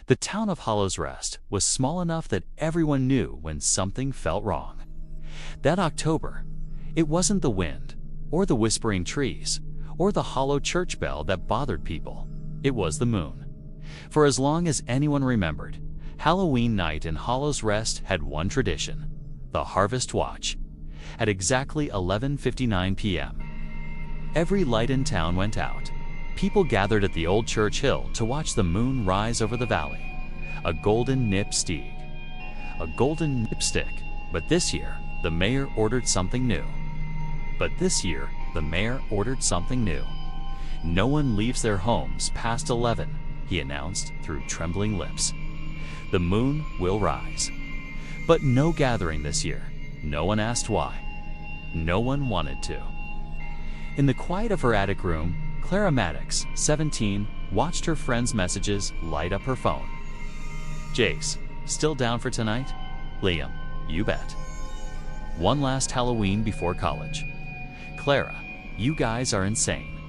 The town of Hollows Rest was small enough that everyone knew when something felt wrong. That October, it wasn't the wind, or the whispering trees, or the hollow church bell that bothered people. It was the moon. For as long as anyone remembered, Halloween night in Hollows Rest had one tradition: the Harvest Watch. At exactly 11:59 p.m., every light in town went out. People gathered at the old church hill to watch the moon rise over the valley. A golden nipstick. A golden nipstick. But this year, the mayor ordered something new. No one leaves their homes past 11, he announced through trembling lips. The moon will rise. But no gathering this year. No one asked why. No one wanted to. In the quiet of her attic room, Clara Maddox, 17, watched her friend's messages light up her phone. Jace, still down for tonight? Liam, you bet. One last Halloween before college. Clara, you guys are insane.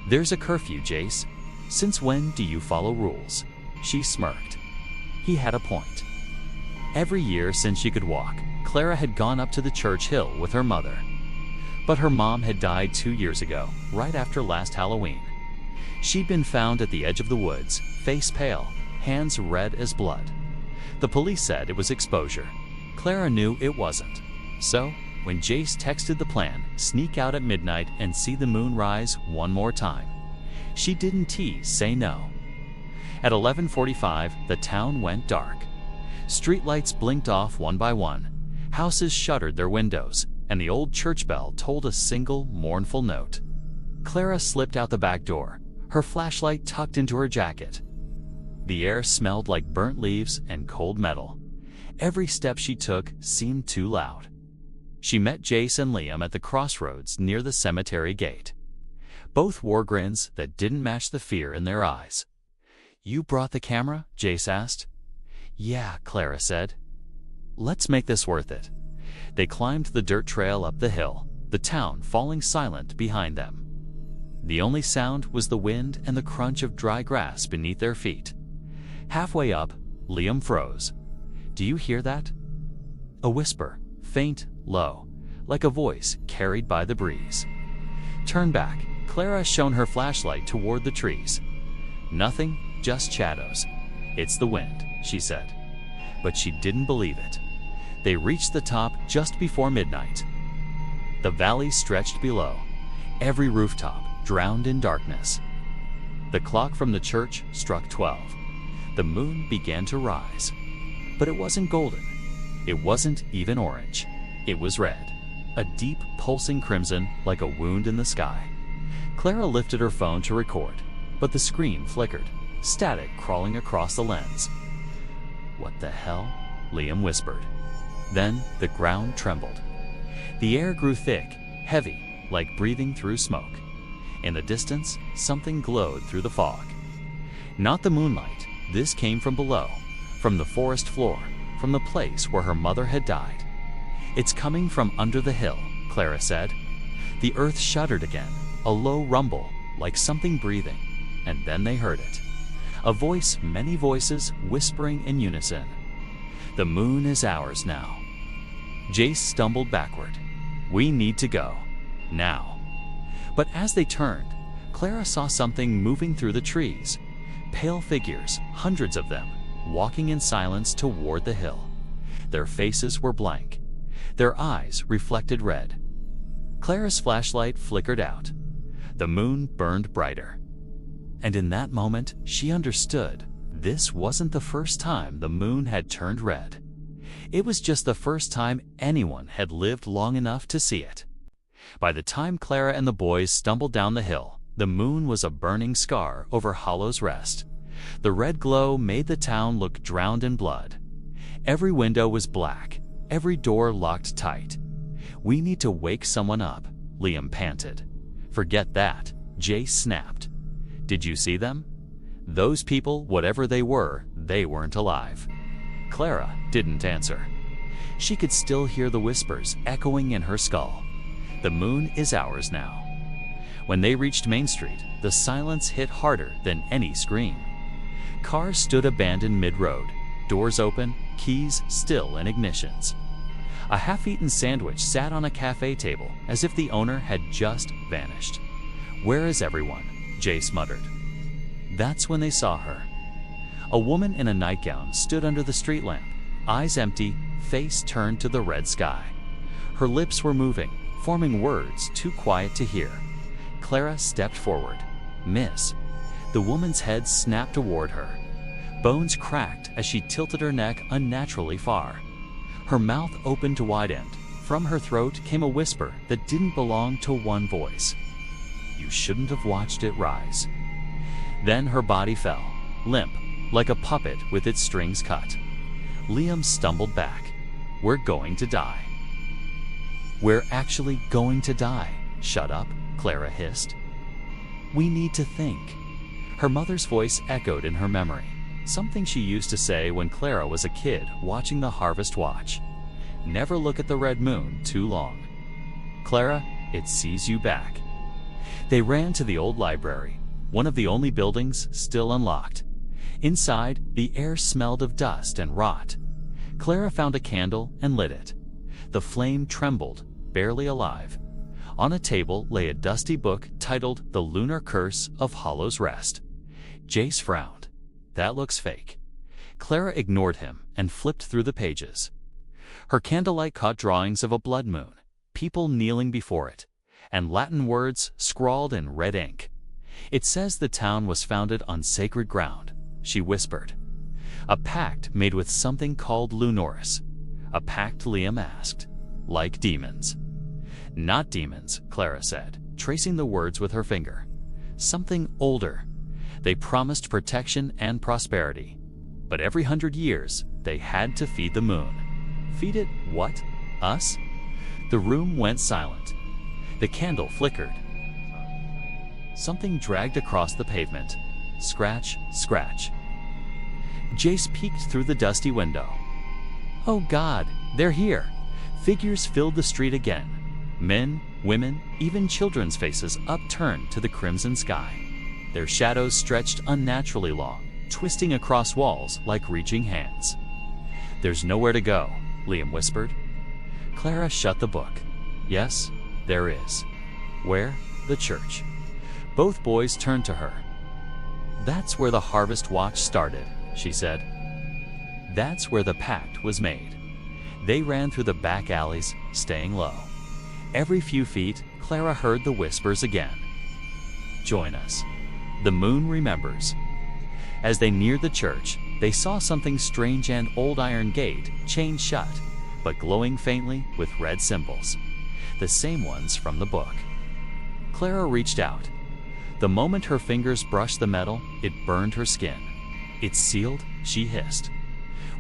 There's a curfew, Jace. Since when do you follow rules? She smirked. He had a point. Every year since she could walk, Clara had gone up to the church hill with her mother. But her mom had died 2 years ago, right after last Halloween. She'd been found at the edge of the woods, face pale, hands red as blood. The police said it was exposure. Clara knew it wasn't. So, when Jace texted the plan, sneak out at midnight and see the moon rise one more time, she didn't say no. At 11:45, the town went dark. Streetlights blinked off one by one. Houses shuttered their windows, and the old church bell tolled a single mournful note. Clara slipped out the back door, her flashlight tucked into her jacket. The air smelled like burnt leaves and cold metal. Every step she took seemed too loud. She met Jace and Liam at the crossroads near the cemetery gate. Both wore grins that didn't match the fear in their eyes. "You brought the camera?" Jace asked. "Yeah," Clara said. "Let's make this worth it." They climbed the dirt trail up the hill, the town falling silent behind them. The only sound was the wind and the crunch of dry grass beneath their feet. Halfway up, Liam froze. "Do you hear that?" A whisper, faint, low, like a voice carried by the breeze. "Turn back." Clara shone her flashlight toward the trees. "Nothing, just shadows." "It's the wind," she said. But she didn't believe it. They reached the top just before midnight. The valley stretched below, every rooftop drowned in darkness. The clock from the church struck 12. The moon began to rise. But it wasn't golden. It wasn't even orange. It was red, a deep, pulsing crimson like a wound in the sky. Clara lifted her phone to record, but the screen flickered, static crawling across the lens. "What the hell?" Liam whispered. Then the ground trembled. The air grew thick, heavy, like breathing through smoke. In the distance, something glowed through the fog. Not the moonlight. This came from below, from the forest floor, from the place where her mother had died. "It's coming from under the hill," Clara said. The earth shuddered again, a low rumble, like something breathing, and then they heard it. A voice, many voices, whispering in unison. "The moon is ours now." Jace stumbled backward. "We need to go. Now." But as they turned, Clara saw something moving through the trees. Pale figures, hundreds of them, walking in silence toward the hill. Their faces were blank. Their eyes reflected red. Clara's flashlight flickered out. The moon burned brighter. And in that moment, she understood. This wasn't the first time the moon had turned red. It was just the first time anyone had lived long enough to see it. By the time Clara and the boys stumbled down the hill, the moon was a burning scar over Hollows Rest. The red glow made the town look drowned in blood. Every window was black, every door locked tight. "We need to wake someone up," Liam panted. "Forget that," Jace snapped. "Did you see them? Those people, whatever they weren't alive." Clara didn't answer. She could still hear the whispers echoing in her skull. "The moon is ours now." When they reached Main Street, the silence hit harder than any scream. car stood abandoned mid-road, doors open, keys still in ignitions. A half-eaten sandwich sat on a cafe table as if the owner had just vanished. "Where is everyone?" Jace muttered. That's when they saw her. A woman in a nightgown stood under the street lamp, eyes empty, face turned to the red sky. Her lips were moving, forming words too quiet to hear. Clara stepped forward. "Miss." The woman's head snapped toward her. Bones cracked as she tilted her neck unnaturally far. Her mouth opened to wide end. From her throat came a whisper that didn't belong to one voice. "You shouldn't have watched it rise." Then her body fell, limp, like a puppet with its strings cut. Liam stumbled back. "We're going to die." "We're actually going to die." "Shut up," Clara hissed. "We need to think." Her mother's voice echoed in her memory, something she used to say when Clara was a kid watching the harvest watch. "Never look at the red moon too long. Clara, it sees you back." They ran to the old library, one of the only buildings still unlocked. Inside, the air smelled of dust and rot. Clara found a candle and lit it. The flame trembled, barely alive. On a table lay a dusty book titled The Lunar Curse of Hollow's Rest. Jace frowned. "That looks fake." Clara ignored him and flipped through the pages. Her candlelight caught drawings of a blood moon, people kneeling before it, and Latin words scrawled in red ink. "It says the town was founded on sacred ground," she whispered. "A pact made with something called Lunoris." "A pact?" Liam asked. "Like demons." "Not demons," Clara said, tracing the words with her finger. "Something older. They promised protection and prosperity. But every 100 years, they had to feed the moon." "Feed it what? Us?" The room went silent. The candle flickered. Something dragged across the pavement. Scratch, scratch. Jace peeked through the dusty window. "Oh God, they're here." Figures filled the street again. Men, women, even children's faces upturned to the crimson sky. Their shadows stretched unnaturally long, twisting across walls like reaching hands. "There's nowhere to go," Liam whispered. Clara shut the book. "Yes, there is." "Where?" "The church." Both boys turned to her. "That's where the harvest watch started," she said. "That's where the pact was made." They ran through the back alleys, staying low. Every few feet, Clara heard the whispers again. "Join us. The moon remembers." As they neared the church, they saw something strange. An old iron gate, chained shut, but glowing faintly with red symbols. The same ones from the book. Clara reached out. The moment her fingers brushed the metal, it burned her skin. "It's sealed," she hissed.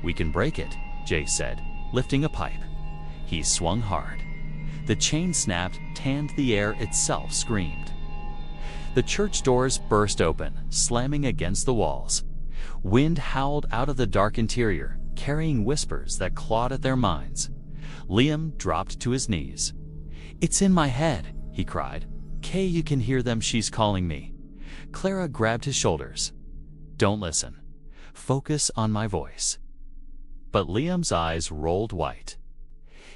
"We can break it," Jay said, lifting a pipe. He swung hard. The chain snapped, tanned the air itself screamed. The church doors burst open, slamming against the walls. Wind howled out of the dark interior, carrying whispers that clawed at their minds. Liam dropped to his knees. "It's in my head," he cried. "Kay, you can hear them. She's calling me." Clara grabbed his shoulders. "Don't listen. Focus on my voice." But Liam's eyes rolled white.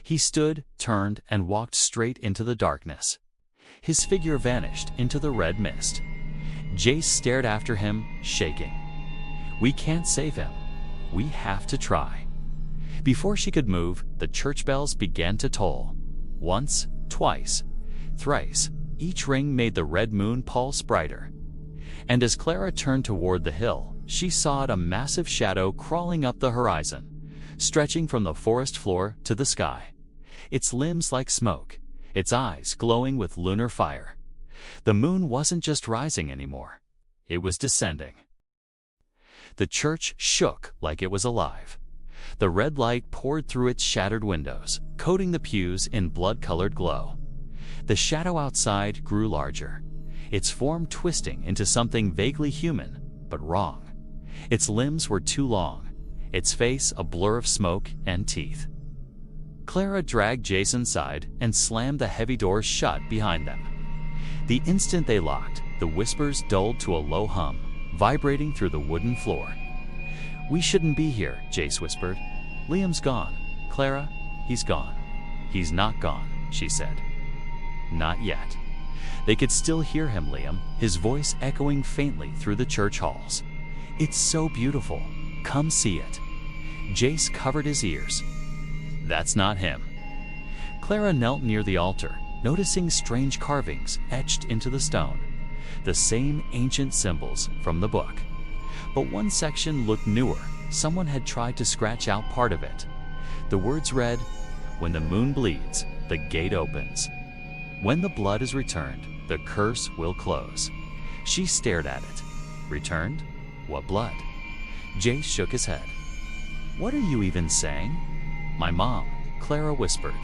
He stood, turned, and walked straight into the darkness. His figure vanished into the red mist. Jace stared after him, shaking. "We can't save him. We have to try." Before she could move, the church bells began to toll. Once, twice, thrice, each ring made the red moon pulse brighter. And as Clara turned toward the hill, she saw a massive shadow crawling up the horizon, stretching from the forest floor to the sky. Its limbs like smoke, its eyes glowing with lunar fire. The moon wasn't just rising anymore. It was descending. The church shook like it was alive. The red light poured through its shattered windows, coating the pews in blood-colored glow. The shadow outside grew larger, its form twisting into something vaguely human, but wrong. Its limbs were too long, its face a blur of smoke and teeth. Clara dragged Jace inside and slammed the heavy doors shut behind them. The instant they locked, the whispers dulled to a low hum. vibrating through the wooden floor. "We shouldn't be here," Jace whispered. "Liam's gone. Clara, he's gone." "He's not gone," she said. "Not yet." They could still hear him, Liam, his voice echoing faintly through the church halls. "It's so beautiful. Come see it." Jace covered his ears. "That's not him." Clara knelt near the altar, noticing strange carvings etched into the stone, the same ancient symbols from the book. But one section looked newer. Someone had tried to scratch out part of it. The words read, "When the moon bleeds, the gate opens. When the blood is returned, the curse will close." She stared at it. "Returned? What blood?" Jace shook his head. "What are you even saying?" "My mom," Clara whispered.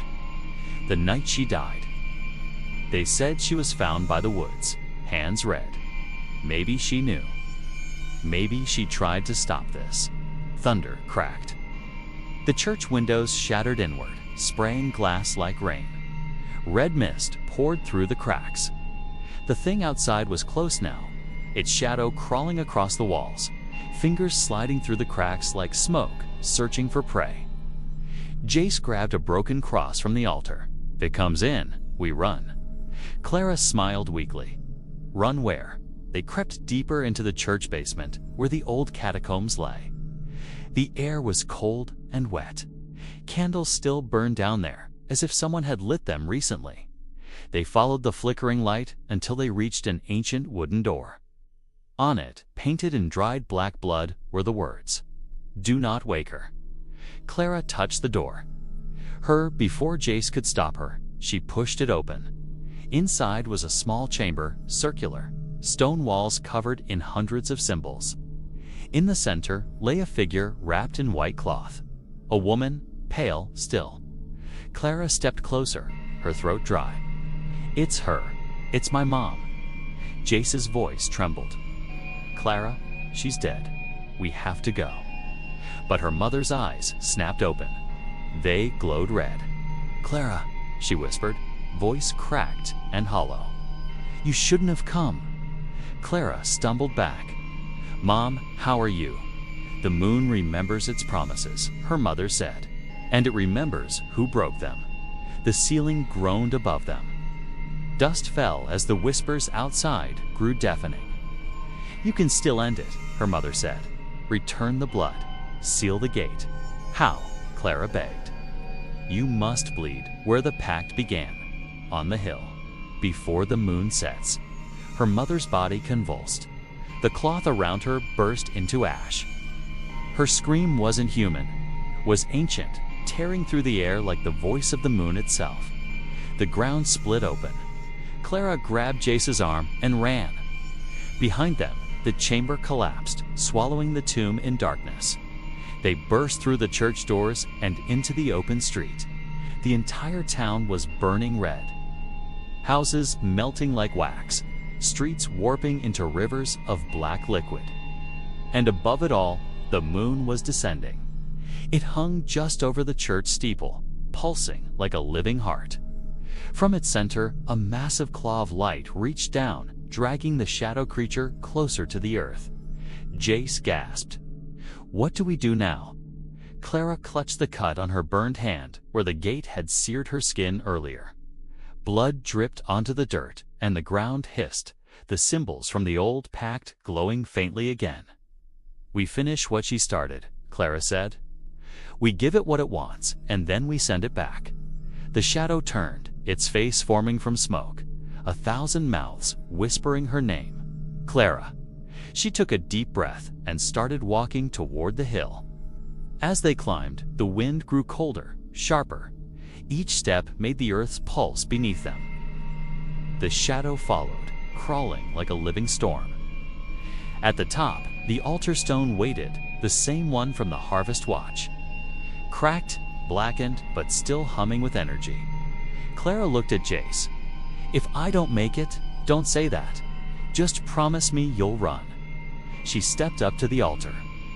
"The night she died. They said she was found by the woods, hands red. Maybe she knew. Maybe she tried to stop this." Thunder cracked. The church windows shattered inward, spraying glass like rain. Red mist poured through the cracks. The thing outside was close now, its shadow crawling across the walls, fingers sliding through the cracks like smoke, searching for prey. Jace grabbed a broken cross from the altar. "If it comes in, we run." Clara smiled weakly. "Run where?" They crept deeper into the church basement, where the old catacombs lay. The air was cold and wet. Candles still burned down there, as if someone had lit them recently. They followed the flickering light until they reached an ancient wooden door. On it, painted in dried black blood, were the words, "Do not wake her." Clara touched the door. Before Jace could stop her, she pushed it open. Inside was a small chamber, circular, stone walls covered in hundreds of symbols. In the center lay a figure wrapped in white cloth. A woman, pale still. Clara stepped closer, her throat dry. "It's her. It's my mom." Jace's voice trembled. "Clara, she's dead. We have to go." But her mother's eyes snapped open. They glowed red. "Clara," she whispered, voice cracked and hollow. "You shouldn't have come." Clara stumbled back. "Mom, how are you?" "The moon remembers its promises," her mother said, "and it remembers who broke them." The ceiling groaned above them. Dust fell as the whispers outside grew deafening. "You can still end it," her mother said. "Return the blood. Seal the gate." "How?" Clara begged. "You must bleed where the pact began, on the hill, before the moon sets." Her mother's body convulsed. The cloth around her burst into ash. Her scream wasn't human, was ancient, tearing through the air like the voice of the moon itself. The ground split open. Clara grabbed Jace's arm and ran. Behind them, the chamber collapsed, swallowing the tomb in darkness. They burst through the church doors and into the open street. The entire town was burning red. Houses melting like wax, streets warping into rivers of black liquid. And above it all, the moon was descending. It hung just over the church steeple, pulsing like a living heart. From its center, a massive claw of light reached down, dragging the shadow creature closer to the earth. Jace gasped. "What do we do now?" Clara clutched the cut on her burned hand where the gate had seared her skin earlier. Blood dripped onto the dirt, and the ground hissed, the symbols from the old pact glowing faintly again. "We finish what she started," Clara said. "We give it what it wants, and then we send it back." The shadow turned, its face forming from smoke, 1,000 mouths whispering her name. Clara. She took a deep breath and started walking toward the hill. As they climbed, the wind grew colder, sharper. Each step made the earth's pulse beneath them. The shadow followed, crawling like a living storm. At the top, the altar stone waited, the same one from the harvest watch. Cracked, blackened, but still humming with energy. Clara looked at Jace. "If I don't make it, don't say that. Just promise me you'll run." She stepped up to the altar,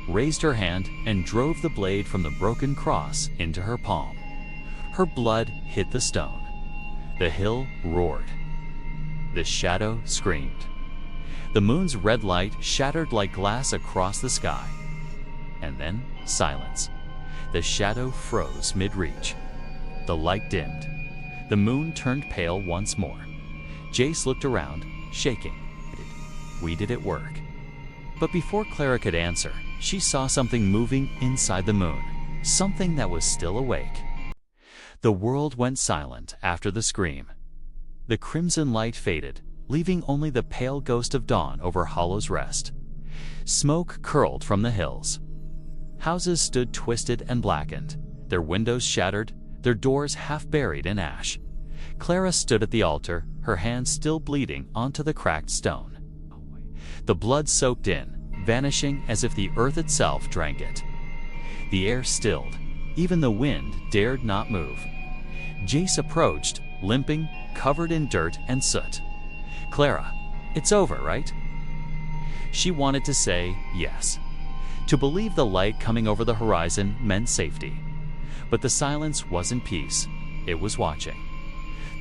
raised her hand, and drove the blade from the broken cross into her palm. Her blood hit the stone. The hill roared. The shadow screamed. The moon's red light shattered like glass across the sky. And then silence. The shadow froze mid-reach. The light dimmed. The moon turned pale once more. Jace looked around, shaking. We did it work. But before Clara could answer, she saw something moving inside the moon, something that was still awake. The world went silent after the scream. The crimson light faded, leaving only the pale ghost of dawn over Hollow's Rest. Smoke curled from the hills. Houses stood twisted and blackened, their windows shattered, their doors half buried in ash. Clara stood at the altar, her hand still bleeding onto the cracked stone. The blood soaked in, vanishing as if the earth itself drank it. The air stilled. Even the wind dared not move. Jace approached, limping, covered in dirt and soot. Clara, it's over, right? She wanted to say yes. To believe the light coming over the horizon meant safety. But the silence wasn't peace. It was watching.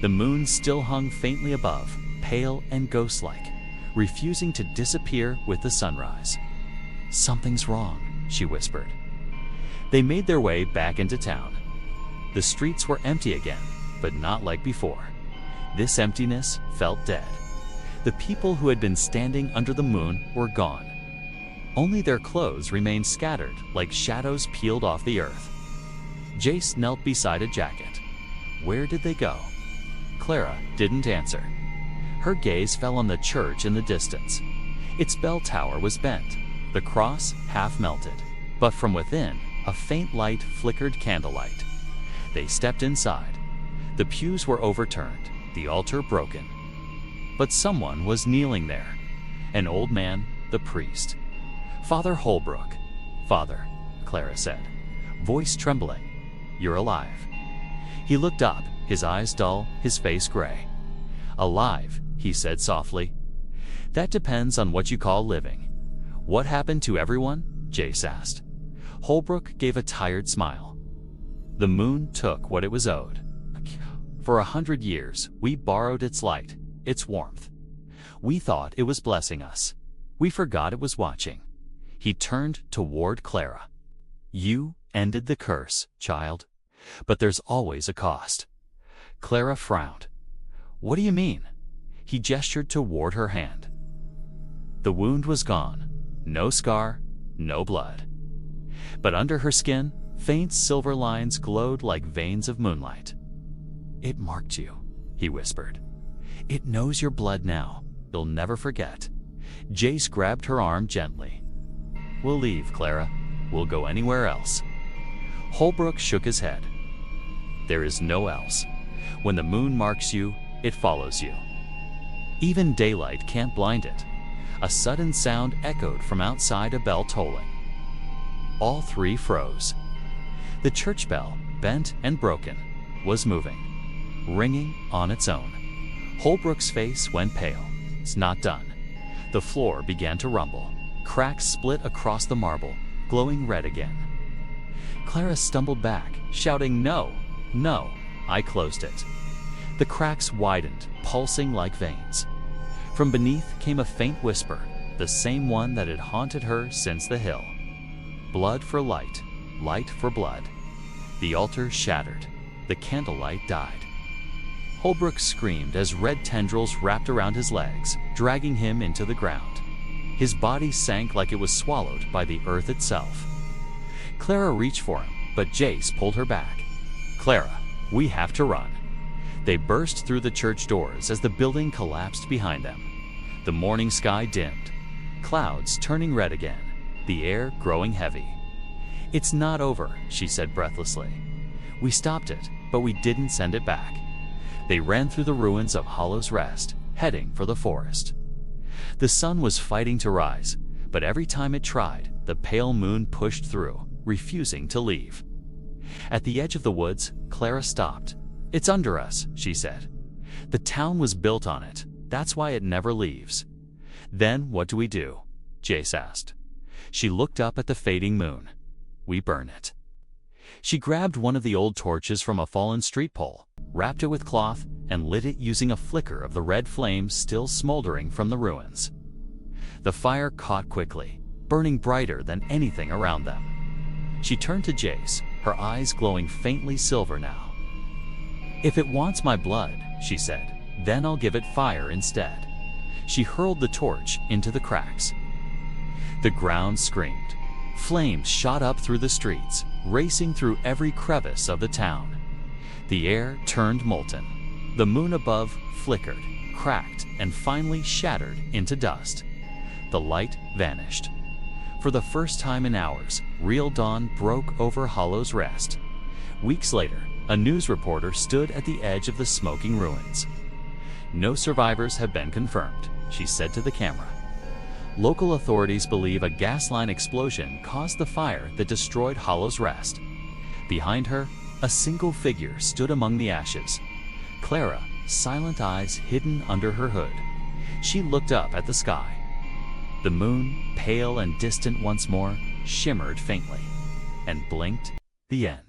The moon still hung faintly above, pale and ghost-like, refusing to disappear with the sunrise. Something's wrong, she whispered. They made their way back into town. The streets were empty again, but not like before. This emptiness felt dead. The people who had been standing under the moon were gone. Only their clothes remained scattered like shadows peeled off the earth. Jace knelt beside a jacket. Where did they go? Clara didn't answer. Her gaze fell on the church in the distance. Its bell tower was bent, the cross half melted, but from within, a faint light flickered candlelight. They stepped inside. The pews were overturned, the altar broken. But someone was kneeling there. An old man, the priest. Father Holbrook. Father, Clara said, voice trembling. You're alive. He looked up, his eyes dull, his face gray. Alive, he said softly. That depends on what you call living. What happened to everyone? Jace asked. Holbrook gave a tired smile. The moon took what it was owed. For 100 years, we borrowed its light, its warmth. We thought it was blessing us. We forgot it was watching. He turned toward Clara. You ended the curse, child. But there's always a cost. Clara frowned. What do you mean? He gestured toward her hand. The wound was gone. No scar, no blood. But under her skin, faint silver lines glowed like veins of moonlight. It marked you, he whispered. It knows your blood now. You'll never forget. Jace grabbed her arm gently. We'll leave, Clara. We'll go anywhere else. Holbrook shook his head. There is no else. When the moon marks you, it follows you. Even daylight can't blind it. A sudden sound echoed from outside, a bell tolling. All three froze. The church bell, bent and broken, was moving, ringing on its own. Holbrook's face went pale. It's not done. The floor began to rumble. Cracks split across the marble, glowing red again. Clara stumbled back, shouting, No, no. I closed it. The cracks widened, pulsing like veins. From beneath came a faint whisper, the same one that had haunted her since the hill. Blood for light, light for blood. The altar shattered. The candlelight died. Holbrook screamed as red tendrils wrapped around his legs, dragging him into the ground. His body sank like it was swallowed by the earth itself. Clara reached for him, but Jace pulled her back. Clara, we have to run. They burst through the church doors as the building collapsed behind them. The morning sky dimmed, clouds turning red again, the air growing heavy. It's not over, she said breathlessly. We stopped it, but we didn't send it back. They ran through the ruins of Hollow's Rest, heading for the forest. The sun was fighting to rise, but every time it tried, the pale moon pushed through, refusing to leave. At the edge of the woods, Clara stopped. It's under us, she said. The town was built on it. That's why it never leaves. Then what do we do? Jace asked. She looked up at the fading moon. We burn it. She grabbed one of the old torches from a fallen street pole, wrapped it with cloth, and lit it using a flicker of the red flames still smoldering from the ruins. The fire caught quickly, burning brighter than anything around them. She turned to Jace, her eyes glowing faintly silver now. "If it wants my blood," she said, "then I'll give it fire instead." She hurled the torch into the cracks. The ground screamed. Flames shot up through the streets, racing through every crevice of the town. The air turned molten. The moon above flickered, cracked, and finally shattered into dust. The light vanished. For the first time in hours, real dawn broke over Hollow's Rest. Weeks later, a news reporter stood at the edge of the smoking ruins. "No survivors have been confirmed," she said to the camera. Local authorities believe a gas line explosion caused the fire that destroyed Hollow's Rest. Behind her, a single figure stood among the ashes. Clara, silent eyes hidden under her hood. She looked up at the sky. The moon, pale and distant once more, shimmered faintly and blinked. The end.